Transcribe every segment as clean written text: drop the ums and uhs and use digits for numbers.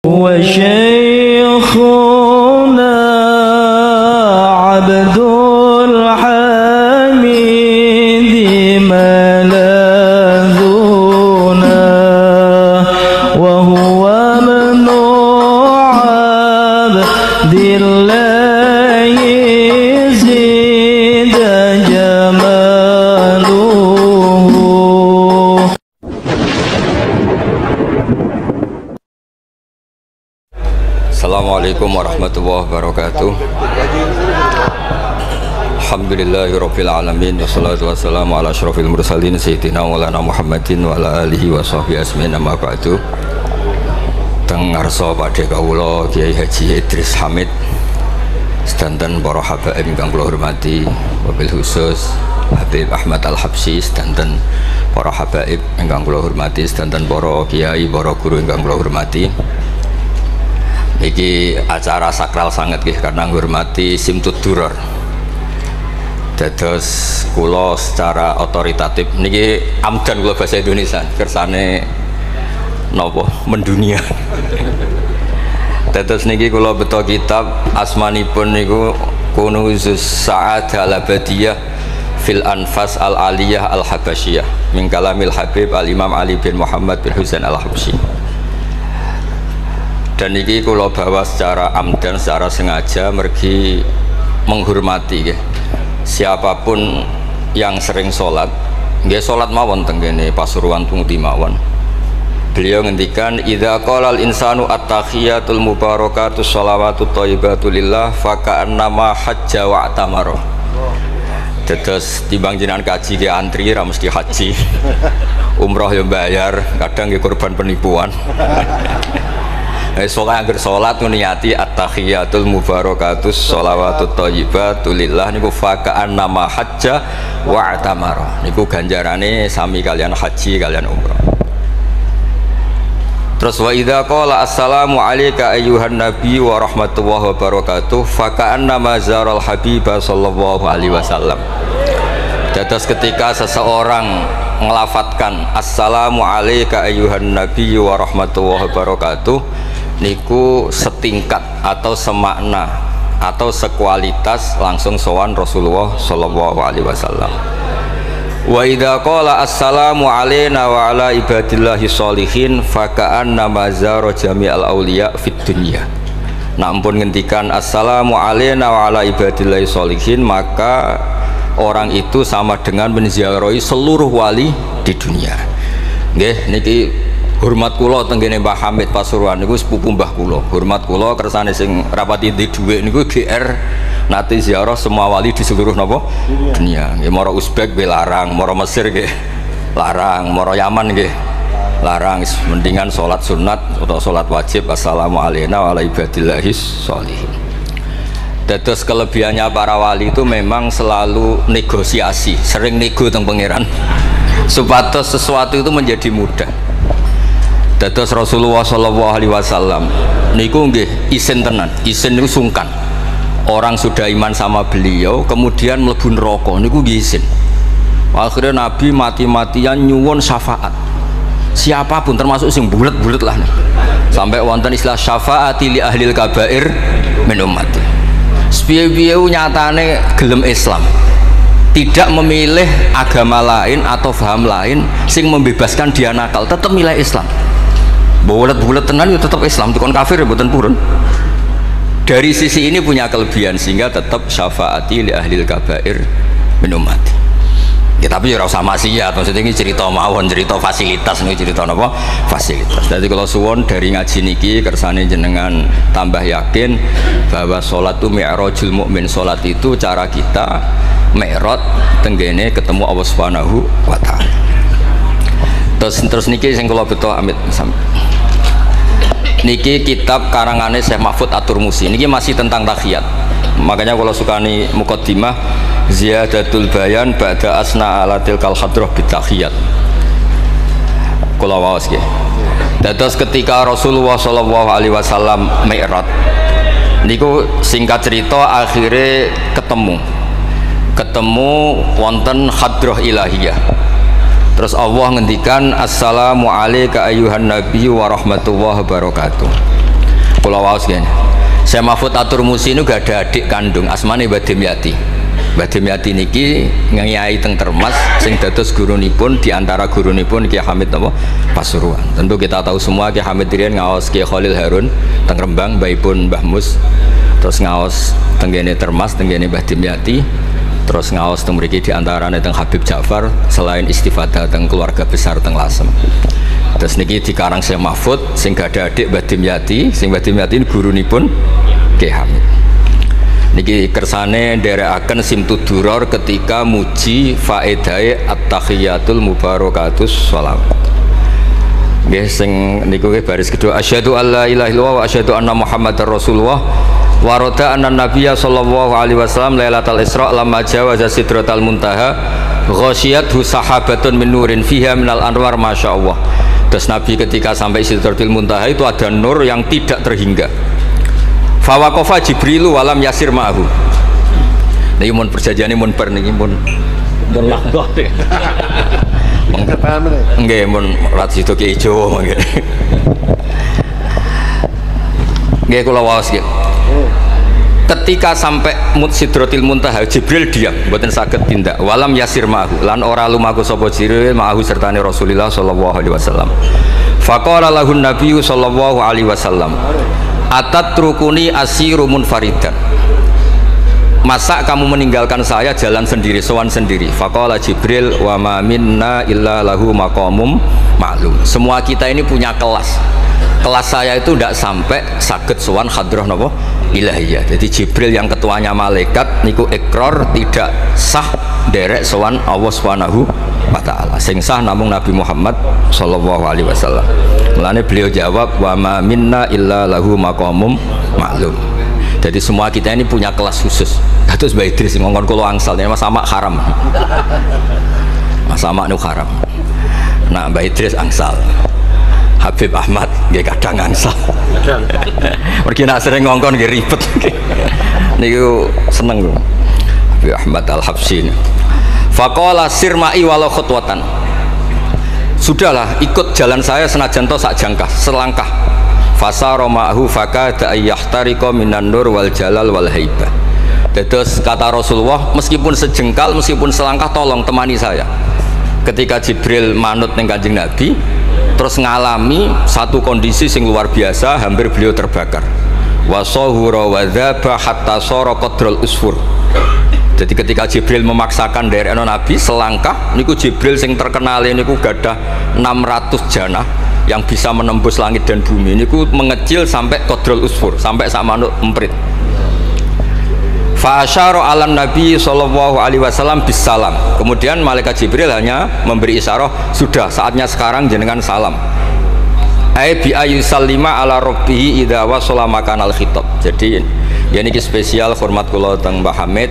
وشيخنا عبد الحميد ملاذنا وهو ابن عبد الله زيد جماله. Assalamualaikum warahmatullahi wabarakatuh. Alhamdulillahirabbil alamin wassalatu wassalamu ala asyrofil mursalin sayyidina maulana Muhammadin wa ala alihi wa sahbihi asmin amma ba'du. Teng ngarsa padhe kawula Kiai Haji Idris Hamid sedanten para habaib ingkang kula hormati, wabil khusus Habib Ahmad Al-Habsyi sedanten para habaib ingkang kula hormati, sedanten para kiai, para guru ingkang kula hormati. Iki acara sakral sangat nggih karena menghormati Simtud Duror. Dados kula secara otoritatif niki amdan kula bahasa Indonesia kersane napa mendunia. Dados niki kula beto kitab asmanipun niku Kunuzus Sa'adah Al-Abadiyah fil Anfas Al-Aliyah Al-Habasyiyah min kalamil Habib Al-Imam Ali bin Muhammad bin Husain Al-Habsyi. Dan ini kalau bawa secara amdan, secara sengaja mergi menghormati siapapun yang sering sholat nggih sholat mawon tenggene Pasuruan Tungti mawon. Beliau ngendikan idza qala al insanu at-tahiyatul mubarakatus shalawatut thayyibatu lillah fa ka'annama hajja wa atamara. Dados timbang jenengan kaji ke antri ra mesti haji. Umroh yang bayar, kadang nggih korban penipuan. Soalnya agar sholat niati at-tahiyatul mubarakatus sholawatut thayyibatu lillah niku faka'an nama hajja wa atamara niku ganjarane sami kalian haji kalian umrah. Terus wa idza qala assalamu alayka ayyuhan nabi wa rahmatullahi wa barakatuh faka'an nama zaral habibah sallallahu alaihi wasallam. Dados ketika seseorang ngelafatkan assalamu alayka ayyuhan nabi wa rahmatullahi wa barakatuh niku setingkat atau semakna atau sekualitas langsung sowan Rasulullah sallallahu alaihi wasallam. Wa idza qala assalamu alaina wa ala ibadillahi sholihin faka'anna mazara jami'al auliya fid dunya. Nah ampun ngendikan assalamu alaina wa ala ibadillahi sholihin maka orang itu sama dengan menziarahi seluruh wali di dunia. Nggih niki hormat kula tenggene Mbah Hamid Pasuruan niku sepupu mbah kula. Hormat kula kersane sing rapati di dhuwit niku GR nate ziarah semua wali di seluruh napa dunia. Nggih mara Uzbek nggih larang, mara Mesir nggih larang, mara Yaman nggih larang. Mendingan salat sunat atau salat wajib assalamu alayna wa ala ibadillahis sholihin. Dados kelebihannya para wali itu memang selalu negosiasi, sering nego teng pangeran supados sesuatu itu menjadi mudah. Dados Rasulullah sallallahu alaihi wasallam niku nggih isin tenan, isin niku sungkan. Orang sudah iman sama beliau kemudian mlebu neraka niku nggih isin. Akhirnya Nabi mati-matian nyuwun syafaat. Siapapun termasuk sing bulet-bulet lah. Sampai wonten istilah syafaati li ahlil kabair min ummati. Sepiye-piye nyatane gelem Islam. Tidak memilih agama lain atau paham lain sing membebaskan dia nakal, tetap milih Islam. Bulet-bulet tenan itu tetap Islam, tukon kafir ya mboten purun. Dari sisi ini punya kelebihan sehingga tetap syafaati li ahlil kabair min ummati. Ya tapi ya ora usah maksiat, maksudnya ini cerita mawon, cerita fasilitas ini cerita napa? Fasilitas. Jadi kalau suwon dari ngaji niki kersane jenengan tambah yakin bahwa salat itu mi'rajul mukmin, salat itu cara kita mi'raj tenggene ketemu Allah Subhanahu wa taala. Terus niki sing kula beto amit niki kitab karangane Syekh Mahfud At-Turmusi niki masih tentang tahiyat. Makanya kalau sukani muqaddimah ziyadatul bayan ba'da asna ala tilkal hadrah bitahiyat. Kula waos nggih. Dados ketika Rasulullah sallallahu alaihi wasallam mi'raj niku singkat cerita akhirnya ketemu wonten hadrah ilahiyah. Terus Allah ngendikan assalamu alayka ayyuhan nabi wa rahmatullahi wabarakatuh. Kula waos gini. Syekh Mahfud At-Turmusi ini gak ada adik kandung, asmane Mbah Dimyati. Mbah Dimyati niki ngiyai teng Termas sing dados gurunipun di antara gurunipun Ki Hamid napa Pasuruan. Tentu kita tahu semua Ki Hamid riyen ngaos Ki Khalil Harun teng Rembang, mbaipun Mbah Mus. Terus ngaos teng kene Termas, teng kene Mbah Dimyati. Terus ngaos teng mriki di antarane teng Habib Ja'far, selain istifadah teng keluarga besar teng Lasem. Terus niki dikarang Syekh Mahfud sing gak ada adik Mbah Dimyati, sing Mbah Dimyati gurunipun Ki Hamid. Niki kersane nderekaken Simtud Duror ketika muji faedahe at-tahiyatul mubarakatus shalawat. Nggih sing niku baris kedua asyhadu alla ilaha illallah wa asyhadu anna muhammadar rasulullah wa rada anna nabiyya sallallahu alaihi wasallam lailatul isra lamma jawaza sidratal muntaha ghasyiyathu sahabatun min nurin fiha minal anwar masyaallah. Terus Nabi ketika sampai Sidratul Muntaha itu ada nur yang tidak terhingga. Fawaqafa Jibrilu walam yasir ma'ahu. Niki mun perjanjiane mun bar niki mun lahdoh teh. Nggih mun rat situ Ki Jawa mangke. Nggih kula waos nggih. Ketika sampai Sidratul Muntaha Jibril diam, mboten saged tindak. Walam yasir ma'ahu lan ora lumaku sapa Jibril ma'ahu sertane Rasulullah sallallahu alaihi wasallam. Faqala lahu Nabi sallallahu alaihi wasallam, "Atatrukuni asiru munfaridan." Masa kamu meninggalkan saya jalan sendiri, sowan sendiri? Faqala Jibril, "Wa ma minna illa lahu maqamum ma'lum." Semua kita ini punya kelas. Kelas saya itu tidak sampai saged sowan hadrah napa ilahiyah. Jadi Jibril yang ketuanya malaikat niku ikrar tidak sah derek sowan Allah Subhanahu wa taala. Sing sah namung Nabi Muhammad sallallahu alaihi wasallam. Mulane beliau jawab wa ma minna illa lahu maqamum ma'lum. Jadi semua kita ini punya kelas khusus. Terus Mbak Idris ngongkon kula angsal Mas Sama haram. Mas Sama nu haram. Nah Mbak Idris angsal. Habib Ahmad nggih kadang angsal. Mergi nak sering ngongkon nggih ribet. Niku seneng lho. Habib Ahmad Al-Habsyi. Faqala sirma'i walau khutwatan. Sudahlah ikut jalan saya senajan to sak jangkah, selangkah. Fasara ma'hu fakada ayyahtariqa minan nur wal jalal wal haibah. Terus kata Rasulullah, meskipun sejengkal, meskipun selangkah tolong temani saya. Ketika Jibril manut ning Kanjeng Nabi, terus ngalami satu kondisi sing luar biasa, hampir beliau terbakar. Wasahura wadzaba hatta sara qadrul usfur. Jadi ketika Jibril memaksakan dari Nabi selangkah, niku Jibril sing terkenal niku gadah 600 janah yang bisa menembus langit dan bumi. Niku mengecil sampai qadrul usfur, sampai sama emprit. Fa asyara 'alan Nabi sallallahu alaihi wasallam bisalam. Kemudian malaikat Jibril hanya memberi isyarat, sudah saatnya sekarang jenengan salam. Ai bi ayusallima ala rabbih idza wasala makanal khitab. Jadi ya niki spesial hormat kula teng Mbah Hamid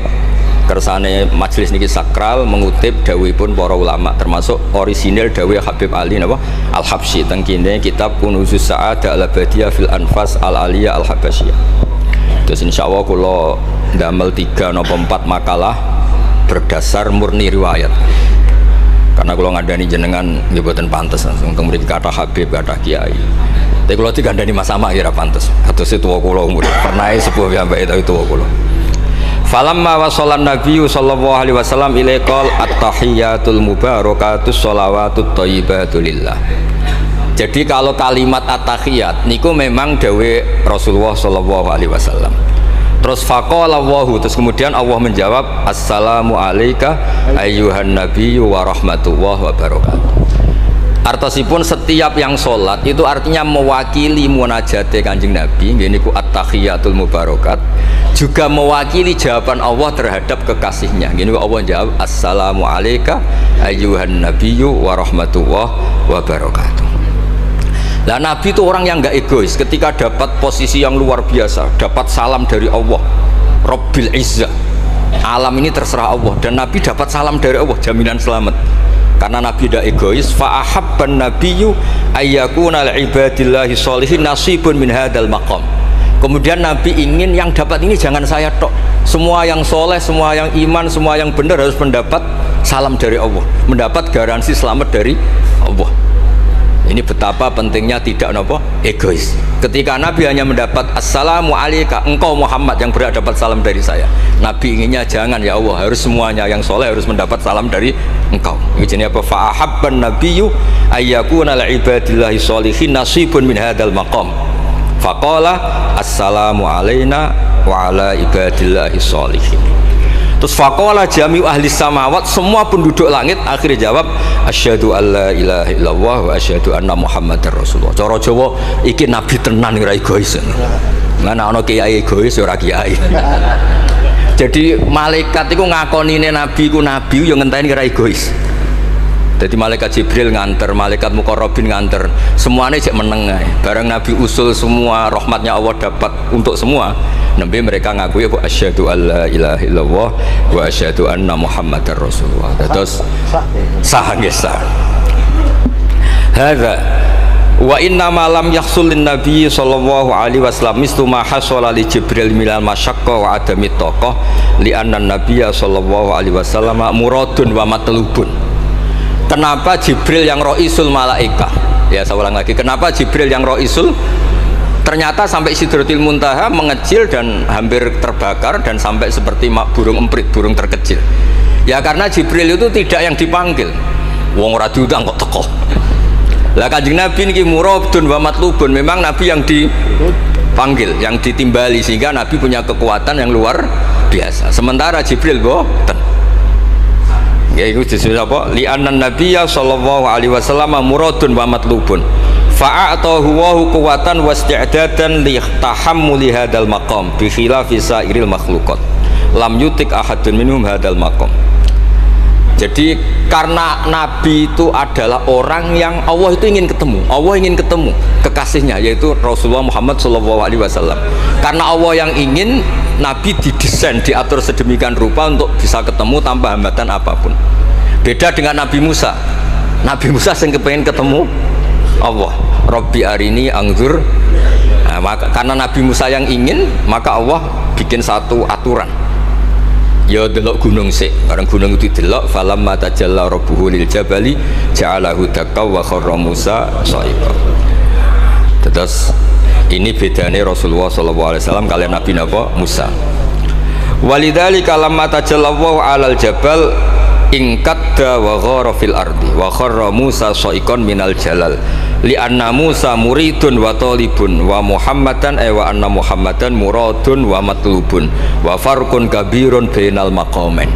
kersane majelis niki sakral mengutip dawuhipun para ulama termasuk orisinil dawuh Habib Ali napa Al-Habsyi teng kene kitab Kunuzus Sa'adah Al-Abadiyah fil Anfas Al-Aliyah Al-Habasyiyah. Terus insyaallah kula ndamel 3 napa 4 makalah berdasar murni riwayat. Karena kalau ngandani jenengan nggih boten pantes langsung teng mriki kata Habib kata Kiai. Tapi kalau digandani Mas Sama kira pantes. Kados tuwa kula umur. Pernah sepuh piyambake tapi tuwa kula. Falamma wasallan Nabi sallallahu alaihi wasallam ilaikal at-tahiyatul mubarakatus sholawatut thayyibatu lillah. Jadi kalau kalimat at-tahiyat niku memang dawe Rasulullah sallallahu alaihi wasallam. Terus faqala Allahu, terus kemudian Allah menjawab assalamu alayka ayyuhan nabiyyu wa rahmatullahi wa barakatuh. Artosipun setiap yang sholat itu artinya mewakili munajate Kanjeng Nabi, niku at-tahiyatul mubarakat, juga mewakili jawaban Allah terhadap kekasihnya. Gini Allah jawab assalamu alayka ayyuhan nabiyyu wa rahmatullahi wa barakatuh. Nah Nabi itu orang yang nggak egois. Ketika dapat posisi yang luar biasa, dapat salam dari Allah Rabbil Izzah, alam ini terserah Allah, dan Nabi dapat salam dari Allah, jaminan selamat. Karena Nabi tidak egois. Fa'ahabban nabiyyu ayyakuna li'ibadillahi sholihin nasibun min hadal maqam. Kemudian Nabi ingin yang dapat ini jangan saya tok, semua yang soleh, semua yang iman, semua yang benar harus mendapat salam dari Allah, mendapat garansi selamat dari Allah. Ini betapa pentingnya tidak nopo egois. Ketika Nabi hanya mendapat assalamu alaika, engkau Muhammad yang berhak dapat salam dari saya. Nabi inginnya jangan, ya Allah, harus semuanya yang soleh harus mendapat salam dari engkau. Ini apa? Fa'ahabban nabiyyu ayyakuna li'ibadillahi sholihin nasibun min hadzal maqam. Faqala assalamu alaina wa ala ibadillahi sholihin. Terus faqala jami'u ahli samawat, semua penduduk langit akhirnya jawab asyhadu alla ilaha illallah wa asyhadu anna muhammadar rasulullah. Cara Jawa iki nabi tenan ora egois. Mana ana kiai egois ora kiai. Jadi malaikat iku ngakonine nabi ku nabi yo ngenteni ora egois. Jadi malaikat Jibril nganter, malaikat Muqarrabin nganter, semuanya cek meneng ae. Bareng Nabi usul semua rahmatnya Allah dapat untuk semua. Nabi mereka ngakui bahwa asyhadu alla ilaha illallah wa asyhadu anna muhammadar rasulullah. Terus sah nggih sah. Hadza wa inna ma lam yahsul lin nabi sallallahu alaihi wasallam mislu ma hasala li Jibril minal masyaqqa wa adami taqah li anna nabiyya sallallahu alaihi wasallam muradun wa matlubun. Kenapa Jibril yang roisul malaika? Ya saya ulang lagi. Kenapa Jibril yang roisul? Ternyata sampai Sidratil Muntaha mengecil dan hampir terbakar dan sampai seperti burung emprit, burung terkecil. Ya karena Jibril itu tidak yang dipanggil. Wong ora diundang kok teko. Lah Kanjeng Nabi niki muradun wa matlubun. Memang Nabi yang dipanggil, yang ditimbali sehingga Nabi punya kekuatan yang luar biasa. Sementara Jibril boten. Ya itu disebut apa? Li'annan nabiyya sallallahu alaihi wasallam muradun wa matlubun. Fa'atahu wa quwwatan wasti'dadan li tahammuli hadzal maqam bi khilafi sairil makhluqat. Lam yutik ahadun minhum hadzal maqam. Jadi karena Nabi itu adalah orang yang Allah itu ingin ketemu. Allah ingin ketemu kekasihnya yaitu Rasulullah Muhammad sallallahu alaihi wasallam. Karena Allah yang ingin, Nabi didesain, diatur sedemikian rupa untuk bisa ketemu tanpa hambatan apapun. Beda dengan Nabi Musa. Nabi Musa yang kepengen ketemu Allah. Rabbi arini angzur. Nah, karena Nabi Musa yang ingin, maka Allah bikin satu aturan. Ya delok gunung sik, bareng gunung itu delok falamma tajalla rabbuhu lil jabali ja'alahu dakka wa kharra Musa sha'iqa. Terus ini bedanya Rasulullah SAW kalian Nabi Musa. Walidzalika lamma tajallallahu 'alal jabal ingkadda wa ghara fil ardi wa kharra Musa sha'iqan minal jalal li anna Musa muridun wa talibun wa Muhammadan wa anna Muhammadan muradun wa matlubun wa farqun kabirun bainal maqamain.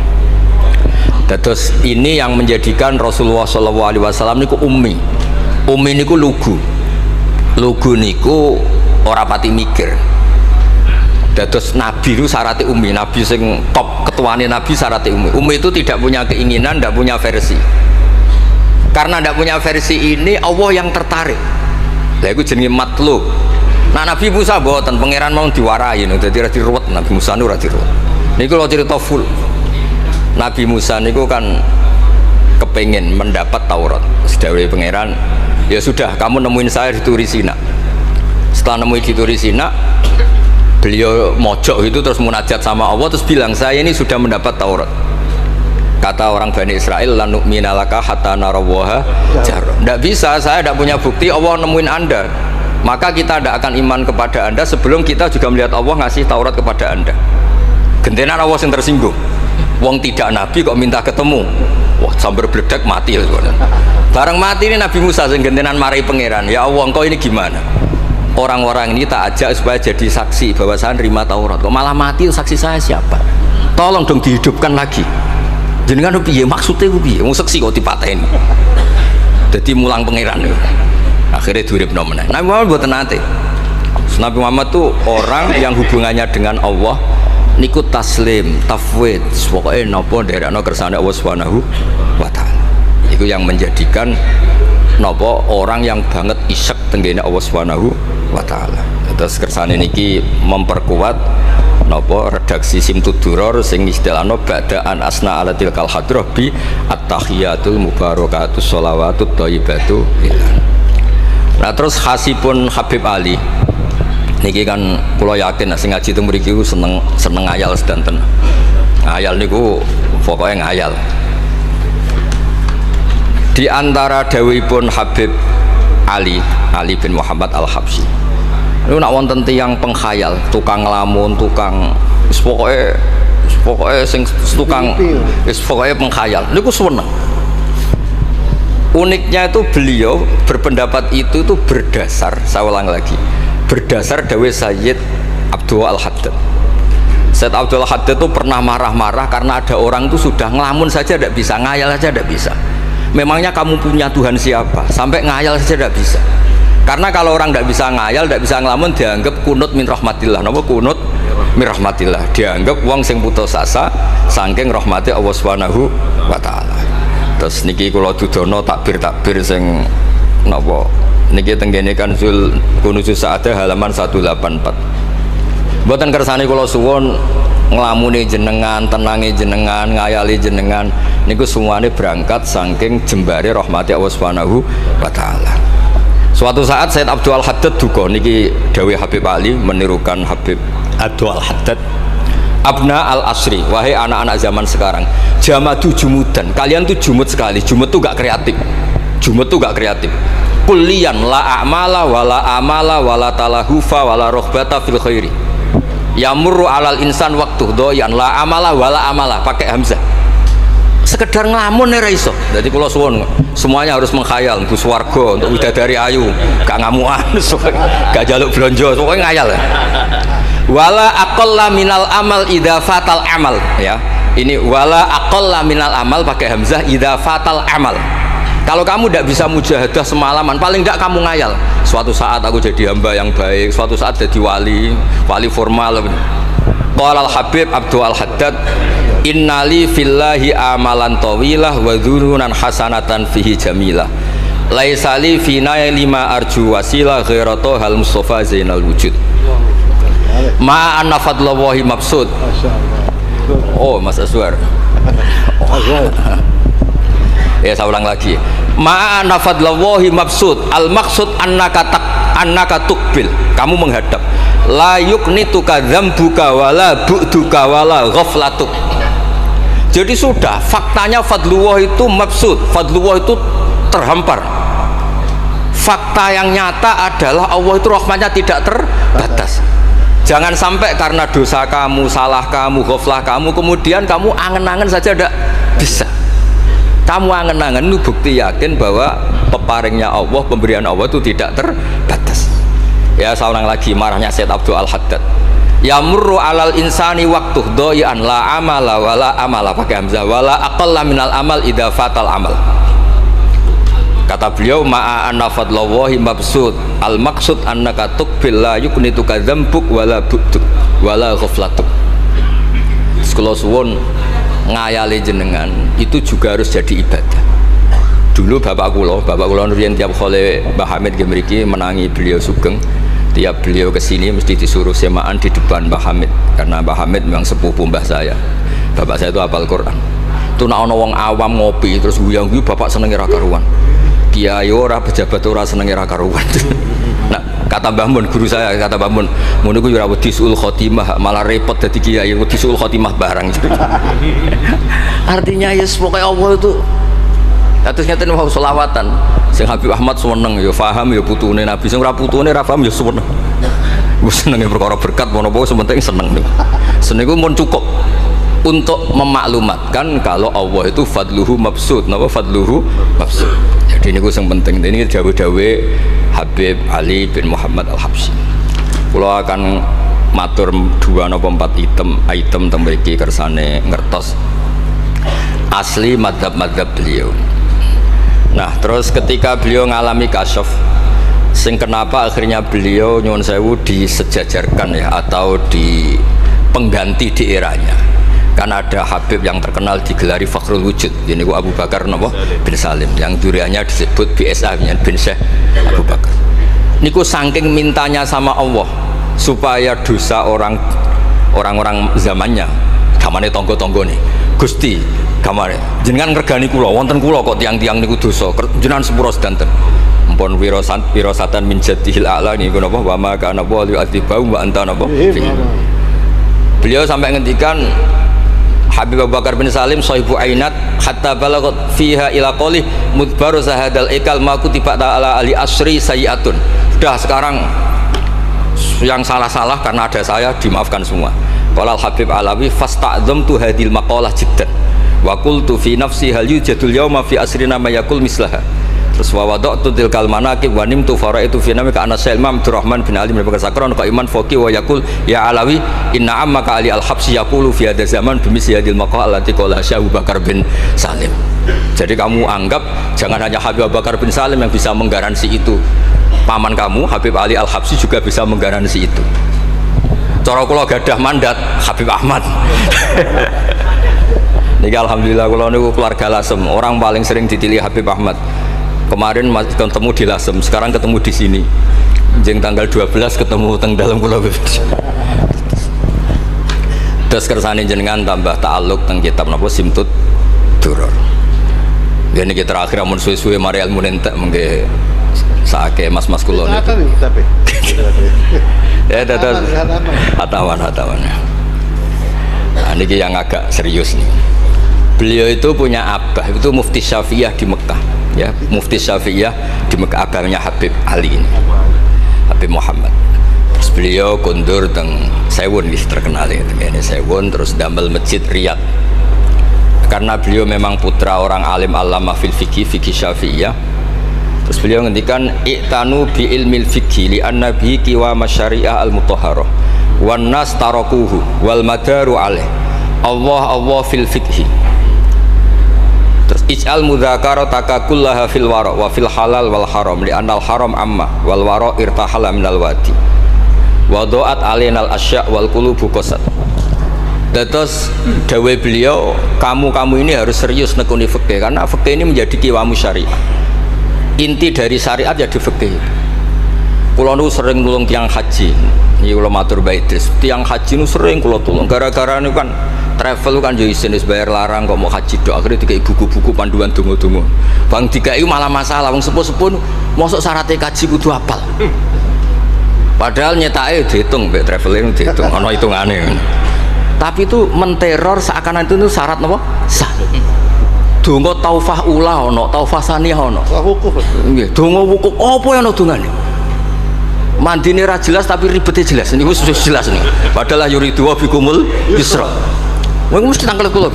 Terus ini yang menjadikan Rasulullah SAW niku ummi. Ummi niku lugu. Lugu niku ora pati mikir. Dados Nabi itu syaratnya ummi. Nabi sing top ketuane Nabi syaratnya ummi. Ummi itu tidak punya keinginan, tidak punya versi. Karena tidak punya versi ini Allah yang tertarik. Lah iku jenenge matlub. Nah Nabi Musa boten pangeran mau diwarai no, dadi ora diruwet Nabi Musa ora diruwet. Niku kalau cerita full. Nabi Musa niku kan kepengen mendapat Taurat. Sedawuhe pangeran, ya sudah kamu nemuin saya di Turi Sina. Setelah nemuin di Turi Sina, beliau mojok itu terus munajat sama Allah terus bilang saya ini sudah mendapat Taurat. Kata orang Bani Israel lan nu'mina laka hatta narawaha jar. Tidak bisa, saya tidak punya bukti Allah nemuin Anda. Maka kita tidak akan iman kepada Anda sebelum kita juga melihat Allah ngasih Taurat kepada Anda. Gentenan Allah yang tersinggung. Wong tidak Nabi kok minta ketemu. Wah, sambar bledek mati. Bareng mati ini Nabi Musa yang gentenan marahi pangeran. Ya Allah, engkau ini gimana? Orang-orang ini tak ajak supaya jadi saksi bahwa saya nerima Taurat. Kok malah mati, saksi saya siapa? Tolong dong dihidupkan lagi. Jenengan piye maksudnya piye? Wong seksi kok dipateni. Dadi mulang pangeran lho. Akhirnya duripno meneh. Nabi Muhammad mboten nate. Nabi Muhammad tuh orang yang hubungannya dengan Allah niku taslim, tafwid, pokoke napa nderekno kersane Allah Subhanahu wa taala. Iku yang menjadikan napa orang yang banget isek tenggene Allah Subhanahu wa taala. Terus kersane niki memperkuat napa redaksi Simtud Duror sing istilahno ba'daan asna ala tilkal hadrah bi at-tahiyatul mubarakatus sholawatut thayyibatu. Nah terus khasipun Habib Ali niki kan kula yakin sing ngaji teng mriki seneng ngayal sedanten. Ngayal niku pokoke ngayal. Di antara dawuhipun Habib Ali bin Muhammad Al-Habsyi. Niku nak wonten tiyang pengkhayal, tukang ngelamun, tukang pokoknya sing tukang pokoknya pengkhayal. Niku seneng. Uniknya itu beliau berpendapat itu berdasar, saya ulang lagi, berdasar dawuh Sayyid Abdul Al-Haddad. Sayyid Abdul Al-Haddad itu pernah marah-marah karena ada orang itu sudah ngelamun saja tidak bisa, ngayal saja tidak bisa. Memangnya kamu punya Tuhan siapa? Sampai ngayal saja tidak bisa. Karena kalau orang tidak bisa ngayal, tidak bisa ngelamun, dianggap kunut min rahmatillah. Napa kunut min rahmatillah? Dianggap wong sing putus asa saking rahmati Allah Subhanahu wa taala. Terus niki kula dudono takbir sing napa niki tenggene Kanzul Kunuzus Sa'adah halaman 184. Mboten kersane kula suwun nglamune jenengan, tenange jenengan, ngayali jenengan niku semuanya berangkat saking jembare rahmati Allah Subhanahu wa taala. Suatu saat Sayyid Abdul Al-Haddad duka niki dawuh Habib Ali menirukan Habib Abdul Al-Haddad. Abna al-asri, wahai anak-anak zaman sekarang, jamadu jumudan, kalian tuh jumud sekali. Jumud tuh gak kreatif. Jumud tuh gak kreatif. Kullian la a'mala wala amala wala talahufa wala rohbata fil khairi. Yamurru alal insan waktu doyan la amala wala amala, pakai hamzah. Sekedar ngelamun ora iso. Jadi kula suwun semuanya harus menghayal untuk swarga, untuk widadari ayu, gak ngamuan, gak jaluk blonjo, pokoknya ngayal. Wala aqalla minal amal idza fatal amal, ya. Ini wala aqalla minal amal pakai hamzah idza fatal amal. Kalau kamu tidak bisa mujahadah semalaman, paling tidak kamu ngayal. Suatu saat aku jadi hamba yang baik, suatu saat jadi wali formal. Qala al-Habib Abdul Al-Haddad, innali fillahi amalan tawilah wa dhununan hasanatan fihi jamilah. Laisali fina lima arju wasilah ghairatu hal mustafa zainal wujud. Ma anna fadlallahi mabsud. Oh, Mas Aswar. Ya, saya ulang lagi. Ma anna fadlallahi mabsud. Al maksud annaka tuqbil. Kamu menghadap. La yuknituka dzambuka wala bu'duka wala ghaflatuk. Jadi sudah faktanya fadlullah itu mabsud, fadlullah itu terhampar. Fakta yang nyata adalah Allah itu rahmatnya tidak terbatas. Jangan sampai karena dosa kamu, salah kamu, ghaflah kamu, kemudian kamu angen-angen saja tidak bisa. Kamu angen-angen itu bukti yakin bahwa peparingnya Allah, pemberian Allah itu tidak terbatas. Ya, saya ulang lagi marahnya Sayyid Abdul Al-Haddad. Yamurru alal insani waktu doyan la amala wala amala pakai hamzah wala aqalla minal amal idza fatal amal. Kata beliau ma'a anna fadlallahi mabsud al maksud annaka tuqbil la yuknituka dzambuk wala bu'duk wala ghaflatuk. Sekolah suwun ngayali jenengan itu juga harus jadi ibadah. Dulu bapak kula riyen tiap khole Mbah Hamid nggih mriki menangi beliau sugeng. Tiap beliau kesini mesti disuruh semaan di depan Mbah Hamid karena Mbah Hamid memang sepupu mbah saya. Bapak saya itu hafal Quran. Itu nak ono wong awam ngopi terus guyang-guyu bapak senenge ra karuan. Kiai ora, pejabat ora senenge ra karuan. Nah, kata Mbah Mun guru saya, kata Mbah Mun, mun iku ora wedi suul khotimah, malah repot dadi kiai wedi suul khotimah barang. Artinya ya pokoke Allah itu terus ngeten mau selawatan. Sing Habib Ahmad seneng ya paham ya putune Nabi, sing ora putune ra paham ya seneng. Wis senenge perkara berkat menapa sementing seneng. Seneng iku mun cukup untuk memaklumatkan kalau Allah itu fadluhu mabsud. Napa fadluhu mabsud? Jadi niku sing penting. Ini dawuh-dawuh Habib Ali bin Muhammad Al-Habsyi. Kula akan matur 2 napa 4 item teng mriki kersane ngertos asli madzhab-madzhab beliau. Nah, terus ketika beliau ngalami kasyaf, sing kenapa akhirnya beliau nyuwun sewu disejajarkan ya atau di pengganti di eranya. Kan ada Habib yang terkenal digelari Fakhrul Wujud. Ini Abu Bakar napa bin Salim yang duriannya disebut BSA bin Syekh Abu Bakar. Niku saking mintanya sama Allah supaya dosa orang-orang zamannya, gamane tonggo-tonggo nih. Gusti, gamane jenengan ngregani kula, wonten kula kok tiang-tiang niku dosa, jenengan sepuro sedanten. Ampun wirosatan min jadihil a'la niku napa wa ma kana wa yu'adzibahum wa anta napa. Beliau sampai ngendikan Habib Abu Bakar bin Salim sahibu ainat hatta balagot fiha ila qoli mudbaru zahadal ikal maku tiba ta'ala ali asri sayiatun. Sudah sekarang yang salah-salah karena ada saya dimaafkan semua. Qala Habib Alawi fasta'dzamtu hadil maqalah jiddan wa qultu fi nafsi hal yujadul yawma fi asrina ma yaqul mislaha. Terus wa wada'tu tilkal manaqib wa nimtu faraitu fi namika ana Sayyid Abdurrahman bin Ali bin Sakron qaiman faqih wa yaqul ya Alawi inna ammaka Ali al-Habsyi yaqulu fi hadha zaman bimisli hadil maqal allati qala Abu Bakar bin Salim. Jadi kamu anggap jangan hanya Habib Abu Bakar bin Salim yang bisa menggaransi itu, paman kamu Habib Ali al-Habsyi juga bisa menggaransi itu. Cara kula gadah mandat Habib Ahmad. Niki alhamdulillah kula niku keluarga Lasem, orang paling sering ditilih Habib Ahmad. Kemarin ketemu di Lasem, sekarang ketemu di sini. Jeng tanggal 12 ketemu teng dalam kula. Terus kersane jenengan tambah ta'alluq teng kitab napa Simtud Duror. Ya niki terakhir amun suwe-suwe mari ilmu entek mengke saake mas-mas kula niku. Ya dados hatawan. Nah, niki yang agak serius nih. Beliau itu punya abah, itu Mufti Syafi'iyah di Mekah, ya, Mufti Syafi'iyah di Mekah, abahnya Habib Ali ini, Habib Muhammad. Terus beliau kondur teng Sewon, terkenal ya, ini Sewon, terus damel masjid Riyadh. Karena beliau memang putra orang alim alama fil fikih Syafi'iyah. Terus beliau ngendikan i'tanu bi ilmil fikih li anna bihi qiwa masyari'ah al mutahharah wan nas tarakuhu wal madaru alaih. Allah fil fikhi. Terus ij'al mudzakarata kullaha fil wara wa fil halal wal haram li anal haram amma wal wara irtahala minal wadi wa do'at alainal asya' wal qulubu qasad. Terus dawe beliau, kamu ini harus serius nekuni fikih karena fikih ini menjadi kiwamu syariah. Inti dari syariat ya di fikih. Kula nu sering nulung tiang haji. Iki kula matur Mbak Idris, tiang haji nu sering kula tulung gara-gara niku kan travel kan yo isin wis bayar larang kok mau haji dok, akhirnya dikai buku-buku panduan donga-donga. Bang dikai malah masalah wong sepuh-sepuh mosok syaratnya kaji kudu apal. Padahal nyetake dihitung mbek traveling dihitung ana hitungane. Tapi itu menteror seakan itu syarat napa? Sah. Donga taufah ula ana, taufah saniyah ana. Wukuf. Nggih, donga wukuf apa yang ana dongane? Mandine ra jelas tapi ribete jelas. Niku wis jelas nih. Padahal yuridu wa bikumul yusra. Wong mesti tangkel kula,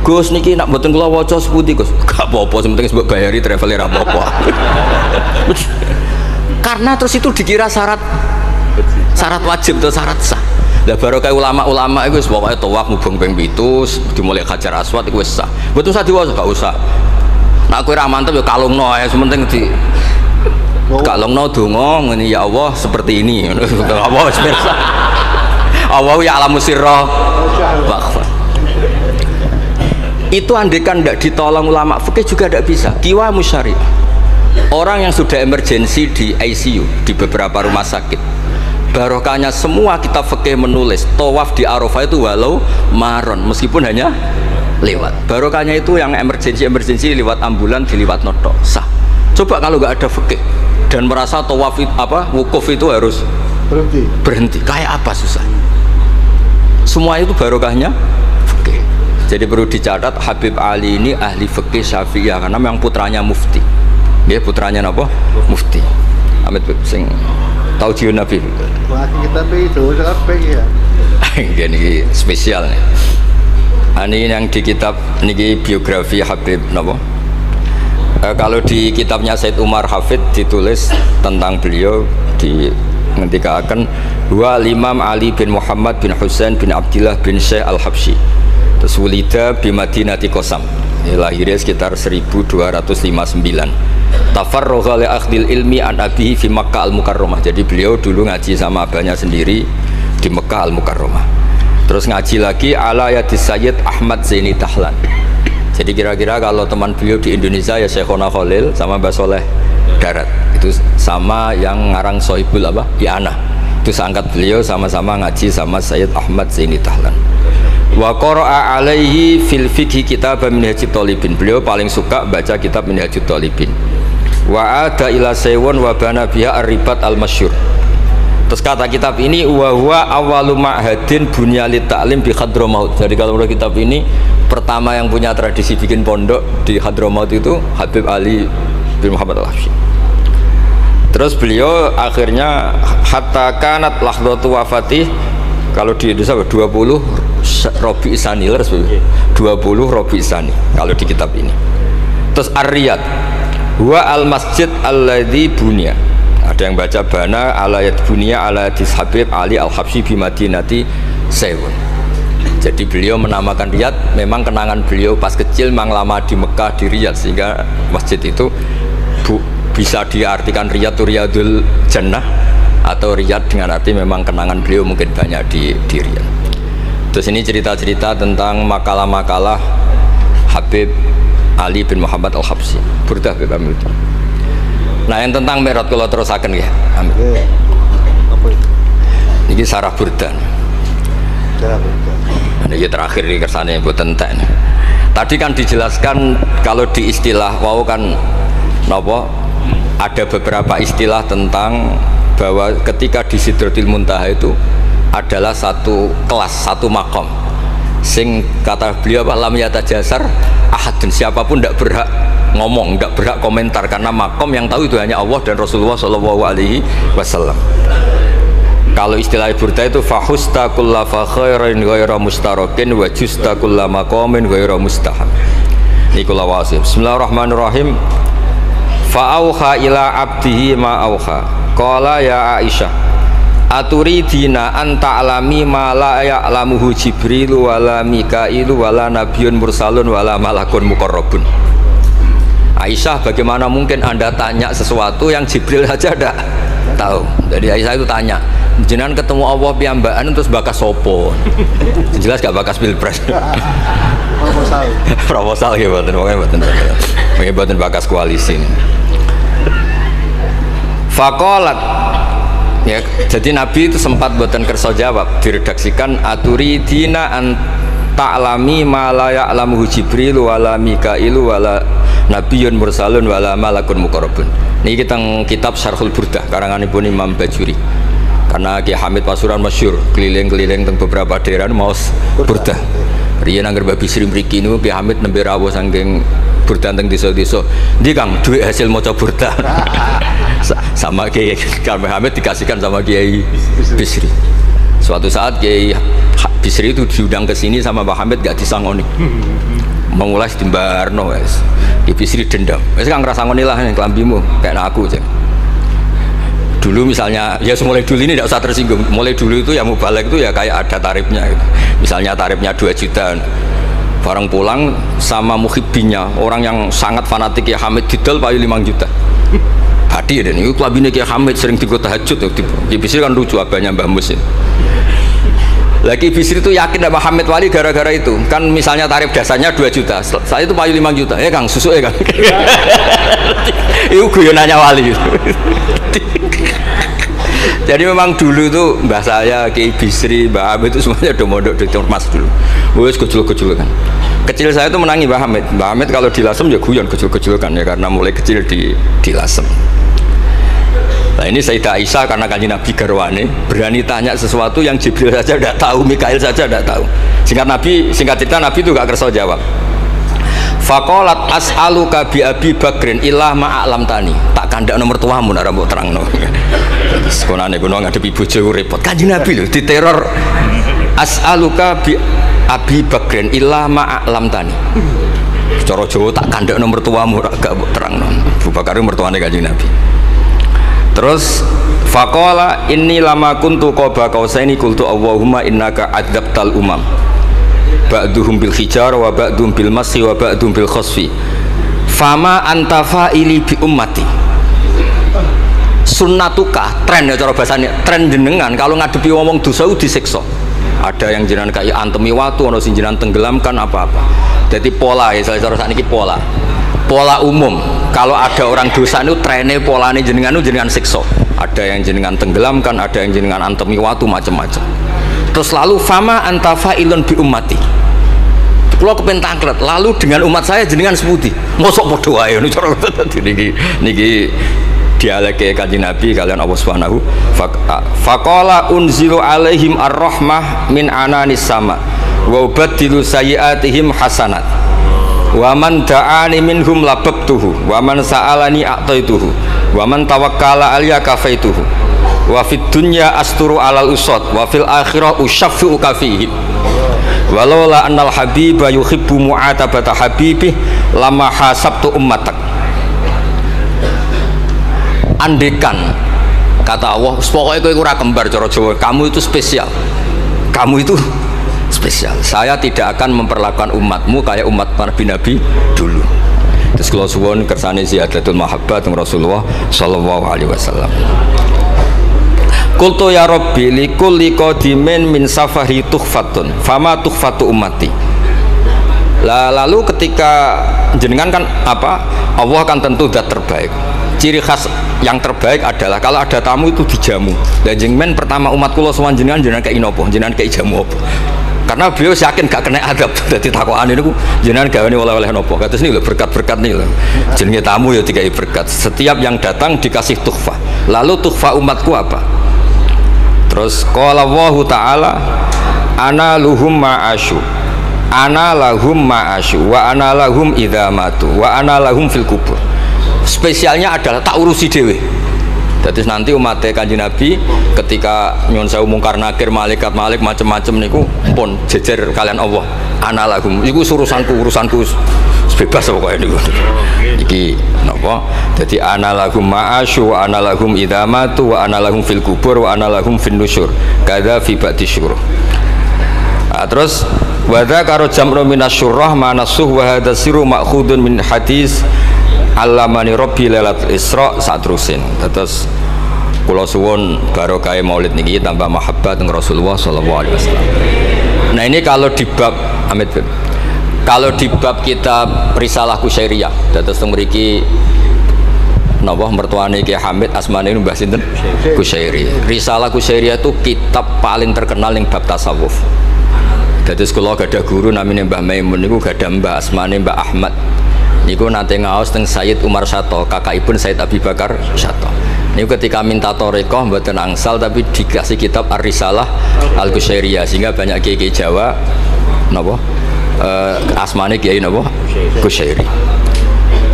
Gus niki nak mboten kula waca sepundi, Gus. Gak apa-apa, sing penting mbok bayari travel ra apa-apa. Karena terus itu dikira syarat wajib atau syarat sah. Lah baru kayak ulama-ulama itu pokoknya tawaf mubeng ping 7 dimulai Hajar Aswad itu wis sah. Mboten usah diwaca, gak usah. Nak kowe ra mantep ya kalungno ae, sementing di kalungno donga ngene ya Allah seperti ini. Apa wis pirsa. Allah ya alamu sirra wa akhfa. Itu andekan tidak ditolong ulama fikih juga tidak bisa. Kiwa musyari. Orang yang sudah emergensi di ICU di beberapa rumah sakit, barokahnya semua kitab fikih menulis tawaf di Arafah itu walau maron meskipun hanya lewat. Barokahnya itu yang emergensi lewat ambulan diliwat notok sah. Coba kalau nggak ada fikih dan merasa tawaf wukuf itu harus berhenti. Kayak apa susahnya? Semua itu barokahnya fikih. Jadi perlu dicatat Habib Ali ini ahli fikih Syafi'iyah karena memang putranya mufti. Dia putranya apa? Mufti. Amit sing tahu jiun Nabi. Kita itu ya. Ini spesial nih. Ini yang di kitab niki biografi Habib napa? Kalau di kitabnya Said Umar Hafid ditulis tentang beliau di ngendikaken dua Imam Ali bin Muhammad bin Husain bin Abdillah bin Syekh Al-Habsyi. Terus wulida bi Madinati Qasam. Lahirnya sekitar 1259. Tafarragha li akhdil ilmi an abihi fi Makkah Al-Mukarramah. Jadi beliau dulu ngaji sama abahnya sendiri di Makkah Al-Mukarramah. Terus ngaji lagi ala yadis Sayyid Ahmad Zaini Dahlan. Jadi kira-kira kalau teman beliau di Indonesia ya Syekhona Khalil sama Mbah Soleh Darat. Itu sama yang ngarang Sohibul I'anah. Itu seangkat beliau sama-sama ngaji sama Sayyid Ahmad Zaini Dahlan. Wa qara'a alaihi fil fiqhi kitab Minhajut Thalibin. Beliau paling suka baca kitab Minhajut Thalibin. Wa ada ila Sewon wa bana biha ar-ribat al-masyhur. Terus kata kitab ini wa huwa awwalu ma'hadin bunya lit ta'lim bi Hadramaut. Jadi kalau menurut kitab ini pertama yang punya tradisi bikin pondok di Hadramaut itu Habib Ali bin Muhammad Al-Habsyi. Terus beliau akhirnya hatta kanat lahdatu wafati, kalau di Indonesia 20 Robi Isani 20 Robi Isani kalau di kitab ini. Terus Ar-Riyad huwa al-masjid alladzi bunya. Ada yang baca bana alayat bunia alayat Habib Ali Al-Habsyi bi Madinati Sewun. Jadi beliau menamakan Riyadh, memang kenangan beliau pas kecil memang lama di Mekah di Riyadh, sehingga masjid itu bisa diartikan Riyadh itu Riyadul Jannah, atau Riyadh dengan arti memang kenangan beliau mungkin banyak di Riyadh. Terus ini cerita-cerita tentang makalah-makalah Habib Ali bin Muhammad Al-Habsyi. Burdah Habib Amil. Nah yang tentang Mi'raj kalau terusaken ya. Amin. Apa itu? Ini sarah burdan. Sarah burdan. Ini terakhir di kersane mboten entek. Tadi kan dijelaskan kalau di istilah wau kan napa ada beberapa istilah tentang bahwa ketika di Sidratil Muntaha itu adalah satu kelas, satu makom. Sing kata beliau lam yatajasar ahadun, siapapun tidak berhak ngomong, tidak berhak komentar, karena makom yang tahu itu hanya Allah dan Rasulullah SAW. Kalau istilah burda itu fahusta kulla fa khairin ghaira mustarakin wa justa kulla maqamin ghaira mustahab. Ini kula wasim. Bismillahirrahmanirrahim. Fa auha ila abdihi ma auha. Qala ya Aisyah, aturidina an ta'lami ma la ya'lamuhu Jibril wala Mikailu wala nabiyyun mursalun wala malakun muqarrabun. Aisyah, bagaimana mungkin Anda tanya sesuatu yang Jibril saja tidak tahu? Jadi Aisyah itu tanya, jenengan ketemu Allah piyambakan terus bakas sopo? Jelas gak bakas pilpres. Proposal. Proposal ya mboten bakas koalisi. Faqalat, ya, jadi Nabi itu sempat mboten kersa jawab, diredaksikan aturidina an ta'lami ma la ya'lamuhu Jibril wala Mikailu wala nabiyyun mursalun wala malakun muqarrabun. Niki kita kitab Syarhul Burdah karanganipun Imam Bajuri. Karena Ki Hamid Pasuruan masyhur keliling-keliling teng beberapa daerah maos burdah. Riyen angger Mbah Bisri mriki niku Ki Hamid nembe rawuh saking burdah teng desa-desa. Ndi Kang duit hasil maca burdah. Sama Ki Hamid dikasihkan sama Kiai Bisri. Suatu saat Kiai Bisri itu diundang ke sini sama Mbah Hamid gak disangoni. Mengulas di Mbarno wes. Ki Bisri dendam. Wes Kang ngrasangoni lah ning klambimu kayak aku aja. Dulu misalnya, ya mulai dulu ini tidak usah tersinggung. Mulai dulu itu ya mubalek itu ya kayak ada tarifnya gitu. Misalnya tarifnya 2 juta. Barang pulang sama muhibbinya, orang yang sangat fanatik ya Hamid didol payu 5 juta. Hadi dan itu kelabine Ki Hamid sering digo tahajud. Ki Bisri kan lucu abahnya Mbah Musin. Lagi Bisri itu yakin sama Hamid Wali gara-gara itu. Kan misalnya tarif dasarnya 2 juta. Saya itu payu 5 juta. Ya Kang, susu ya Kang. Itu guyonannya Wali. Jadi memang dulu itu mbah saya, Kiai Bisri, Mbah Hamid itu semuanya udah mondok di Ormas dulu. Wes kecil-kecil kan. Kecil saya itu menangi Mbah Hamid. Mbah Hamid kalau di Lasem ya guyon kecil-kecil kan ya, karena mulai kecil di Lasem. Nah ini Sayyidah Aisyah karena Kanjeng Nabi garwane berani tanya sesuatu yang Jibril saja tidak tahu, Mikail saja tidak tahu. Singkat cerita Nabi itu gak kersa jawab. Faqalat as'aluka bi Abi Bakrin illah ma'alam tani. Tak kandak nomor tuamu nak rambut terangno. Sekonane kono ngadepi bojo repot. Kanjeng Nabi lho diteror. As'aluka bi Abi Bakrin illah ma'alam tani. Cara Jawa tak kandak nomor tuamu gak terangno. Abu Bakar mertuane Kanjeng Nabi. Terus faqala inni lama kuntu qaba qausaini qultu Allahumma innaka adzabtal umam ba'duhum bil hijar wa ba'duhum bil masyi wa ba'duhum bil khasfi fama anta fa'ili bi ummati. Sunnatuka, tren ya cara bahasanya, tren jenengan kalau ngadepi ngomong dosa disiksa. Ada yang jenengan kayak antemi watu, ana sing jenengan tenggelamkan apa-apa. Jadi pola ya cara sakniki pola umum kalau ada orang dosa itu trennya polanya jenengan itu jenengan siksa. Ada yang jenengan tenggelamkan, ada yang jenengan antemi watu, macam-macam. Terus lalu fama anta fa'ilun bi ummati. Kalau kepen tangklet, lalu dengan umat saya jenengan sebuti. Mosok padha wae niku cara niki dialeke kanjeng Nabi kalian Allah Subhanahu faqala unzilu alaihim ar-rahmah min ananis sama wa ubaddilu sayyiatihim hasanat wa man da'ani minhum lababtuhu wa man sa'alani a'taituhu wa man tawakkala alayya kafaituhu wa fid dunya asturu alal usad wa fil akhirah usyaffi'uka fihim walaula annal habiba yuhibbu mu'atabata habibih lama hasabtu ummatak. Andekan kata Allah pokoknya kowe ora kembar cara Jawa, kamu itu spesial, kamu itu spesial, saya tidak akan memperlakukan umatmu kayak umat Nabi dulu. Terus kalau suwun kersane ziyadatul mahabbah teng Rasulullah sallallahu alaihi wasallam. Qultu ya Rabbi likulli qadimin min safari tuhfatun fama tuhfatu ummati. Lalu ketika jenengan kan apa, Allah kan tentu zat terbaik, ciri khas yang terbaik adalah kalau ada tamu itu dijamu. Dan jenengan pertama umat kula sowan jenengan kei nopo, jenengan kei jamu apa? Karena beliau yakin gak kena adab. Dadi takokan niku jenengan gawe oleh-oleh nopo? Kados niku lho berkat-berkat niku lho. Jenenge tamu ya dikai berkat. Setiap yang datang dikasih tuhfah. Lalu tuhfah umatku apa? Terus qala Allahu ta'ala ana luhum ma'asyu ana lahum ma'asyu wa ana lahum idza matu wa ana lahum fil kubur. Spesialnya adalah tak urusi dewe. Jadi nanti umat Kanjeng Nabi ketika nyuwun sewu mungkar nakir malaikat macam-macam niku pun jejer kalian Allah ana lahum iku urusanku bebas pokoknya niku. Iki napa? Jadi ana lahum ma'asyu wa ana lahum idza matu wa ana lahum fil kubur wa ana lahum fin nusyur. Kadza fi ba'di syurah. Terus wa dzakara jam'u minasyurrah manasuh wa hadza sirru ma'khudun min hadis allamani rabbi lailatul isra satrusin. Terus kula suwun barokah maulid niki tambah mahabbah teng Rasulullah sallallahu alaihi wasallam. Nah ini kalau di bab Amit Beb. Kalau di bab kitab Risalah Kusyairiyah, dados teng mriki napa mertuane Ki Hamid asmane Mbah sinten? Kusyairi. Risalah Kusyairiyah itu kitab paling terkenal yang bab tasawuf. Dados kula gadah guru namine Mbah Maimun niku gadah Mbah asmane Mbah Ahmad. Niku nate ngaos teng Sayyid Umar Sato, kakakipun Sayyid Abi Bakar Sato. Niku ketika minta thariqah mboten angsal tapi dikasih kitab Ar-Risalah Al-Kusyairiyah sehingga banyak kiai Jawa napa asmane kiai napa Kusyairi.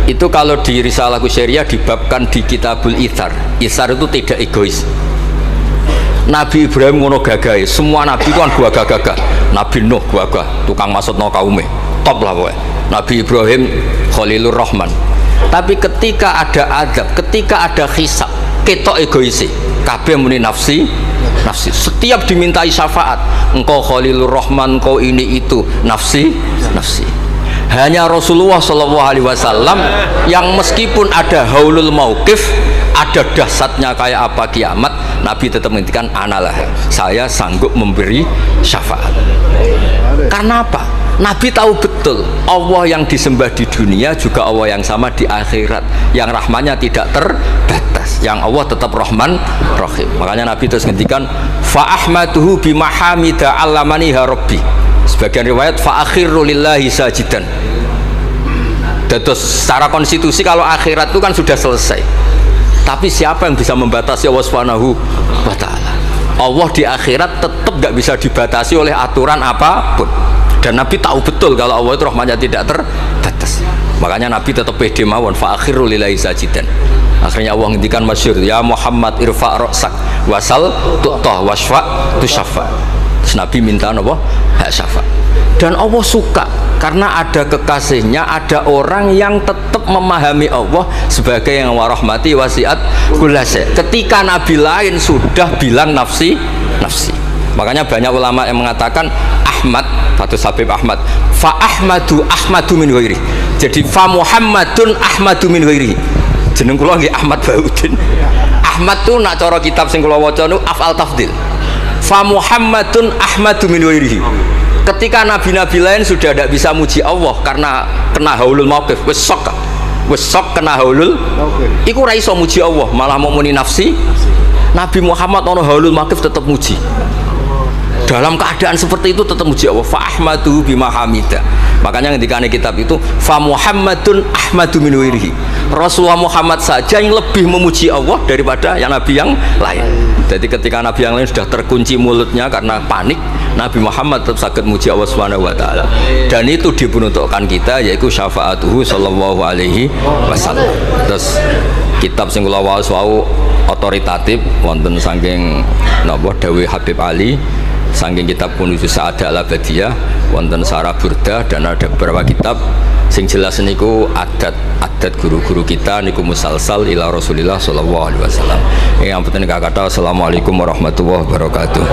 Itu kalau di Risalah Kusyairiyah dibabkan di Kitabul Itsar. Itsar itu tidak egois. Nabi Ibrahim ngono gagahe, semua nabi kan gua gagah. Nabi Nuh gagah, tukang maksudno kaume. Top lah pokoknya. Nabi Ibrahim Khalilur Rahman. Tapi ketika ada adab, ketika ada hisab, ketok egoisi. Kabeh muni nafsi. Setiap dimintai syafaat, engkau Khalilur Rahman, engkau ini itu, nafsi. Hanya Rasulullah Shallallahu Alaihi Wasallam yang meskipun ada haulul mauqif, ada dahsyatnya kayak apa kiamat, Nabi tetap menghentikan analah, saya sanggup memberi syafaat. Karena apa? Nabi tahu betul Allah yang disembah di dunia juga Allah yang sama di akhirat, yang rahmannya tidak terbatas, yang Allah tetap Rahman Rahim. Makanya Nabi terus ngendikan fa ahmaduhu bimahamida allamaniha rabbi. Sebagian riwayat fa akhiru lillahi sajidan. Terus secara konstitusi kalau akhirat itu kan sudah selesai. Tapi siapa yang bisa membatasi Allah Subhanahu wa taala? Allah di akhirat tetap gak bisa dibatasi oleh aturan apapun. Dan Nabi tahu betul kalau Allah itu rahmatnya tidak terbatas. Makanya Nabi tetap pede mawon fa akhiru lillahi sajidan. Akhirnya Allah ngendikan masyhur ya Muhammad irfa' ra'sak wasal tu'tah wasfa tusaffa. Terus Nabi minta apa? Hak syafaat. Dan Allah suka karena ada kekasihnya, ada orang yang tetap memahami Allah sebagai yang warahmati wasiat kullase. Ketika Nabi lain sudah bilang nafsi. Makanya banyak ulama yang mengatakan Ahmad, Fathus Habib Ahmad, fa Ahmadu min ghairi. Jadi fa Muhammadun Ahmadu min ghairi. Jeneng kula nggih Ahmad Baudin. Ahmad tuh nak cara kitab sing kula waca niku afal tafdil. Fa Muhammadun Ahmadu min ghairihi. Ketika nabi-nabi lain sudah tidak bisa muji Allah karena kena haulul mauqif, wis sok kena haulul iku ora iso muji Allah, malah mau muni nafsi. Nabi Muhammad ono haulul mauqif tetap muji. dalam keadaan seperti itu tetap muji Allah. Fa ahmadu bima hamida. Makanya ketika kitab itu fa Muhammadun ahmadu min wirihi. Rasulullah Muhammad saja yang lebih memuji Allah daripada yang nabi yang lain. Jadi ketika nabi yang lain sudah terkunci mulutnya karena panik, Nabi Muhammad tetap sakit muji Allah Subhanahu wa taala. Dan itu diperuntukkan kita, yaitu syafaatuhu sallallahu alaihi wasallam. Terus kitab sing kula waos wau otoritatif wonten saking napa dawuh Habib Ali, saking kitab Kunuzus Sa'adah Al-Abadiyah, wonten Sarah Burdah, dan ada beberapa kitab sing jelas niku adat guru-guru kita niku musalsal ila Rasulillah sallallahu alaihi wasallam. Yang penting kata assalamualaikum warahmatullahi wabarakatuh.